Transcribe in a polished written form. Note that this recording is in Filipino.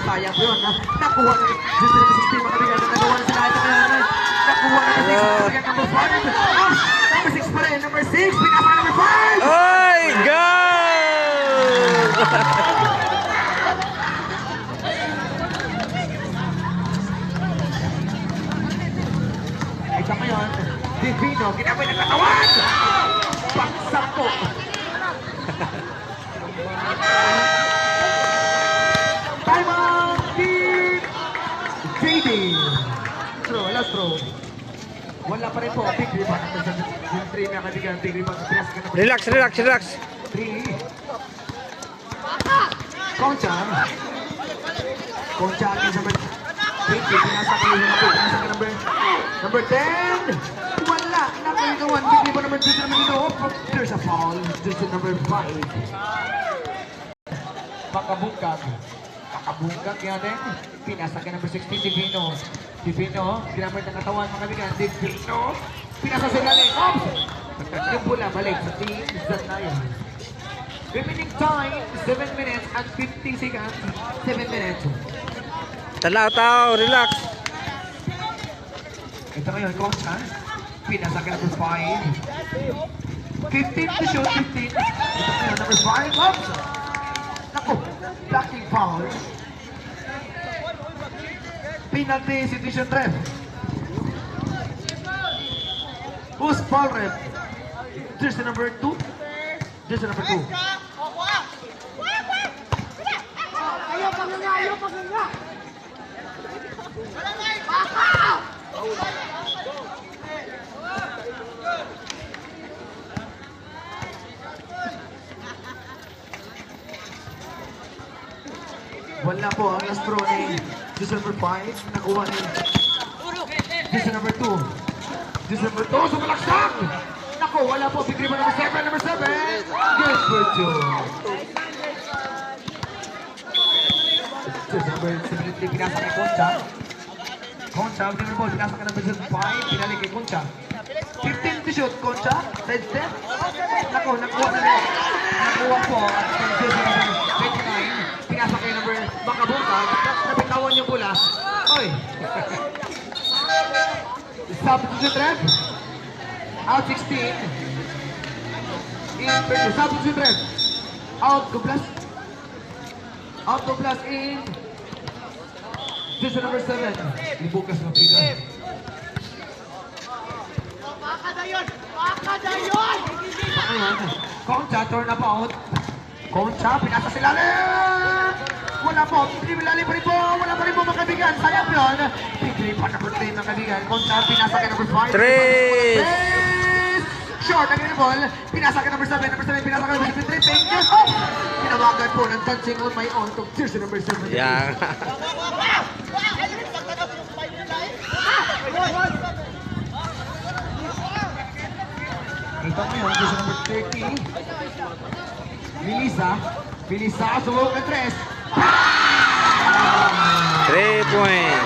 sayang po yun. Nakuha na just number 16 mga kaibigan. Nagawa na sila ito ngayon. Nakuha na number 6 mga kaibigan. Number 5. Number 6 pa rin. Number 6. Pinasa number 5. Oy, go! Ito ngayon. Divino. Ginamay ng katawan. Pagsampo. Time out. JD. Throw. Last throw. Wala pa rin po. Big rebound. Yung 3 mga kaibigan. Big rebound. Relax, relax, relax. 3. Concha. Concha against number 20. Pinasa kayo yung number 10. Wala. Nakainuan. Big rebound number 2 naman ito. There's a foul. Just to number 5. Makabungkag. Makabungkag yan din. Pinasa ka number 16. Divino. Divino. Ginamit ng katawan mga kaibigan. Divino. Pinasa sa ilalim. Yung pula balik sa team. Zanaya. Remaining time, 7 minutes and 50 seconds. 7 minutes. Tao, relax. Ito ngayon, Concha. Pinasa ka number 5. 15 to shoot, 15. Ito ngayon, number 5. Oops! Naku, blocking foul. Penalty situation ref. Who's foul ref? There's the number 2. There's the number 2. Ayaw paganga, ayaw paganga. Wala po ang last throw ni Just number 5. Nakuha ni Just number 2. Just number 2. Sumalaksak! Naku, wala po. Big rebound number 7. Number 7. Good for 2. Just number 7. Pinasa kay Concha. Concha, with the ball. Pinasa ka number 5. Pinalik kay Concha. 15 to shoot. Concha. Side step. Naku, nakuha na rin. Nakuha po. At just number 29. Pinasa kay number Makabungka. Nabitawan yung bola. Oy. Substitute ref. Out 16. In substitute ref. Out to plus. Out to plus in. This is number 7. Ibukas ng trigger. Baka na yun! Baka na yun! Concha, turn up out. Concha, pinasa sila rin! Wala po, pinilali pa rin po. Wala pa rin po mga kaibigan. Sayang yun. Pigli pa number 3 mga kaibigan. Concha, pinasa ka number 5. 3. Short, ang ball. Pinasa ka number 7. Number 7, pinasa ka number 3. Fingers. Oh! Tinawagan po ng dancing on my own to jersey number 7. Yan. Ito ngayon, jersey number 30. Melissa. Melissa, sumulong ng 3. 3 points.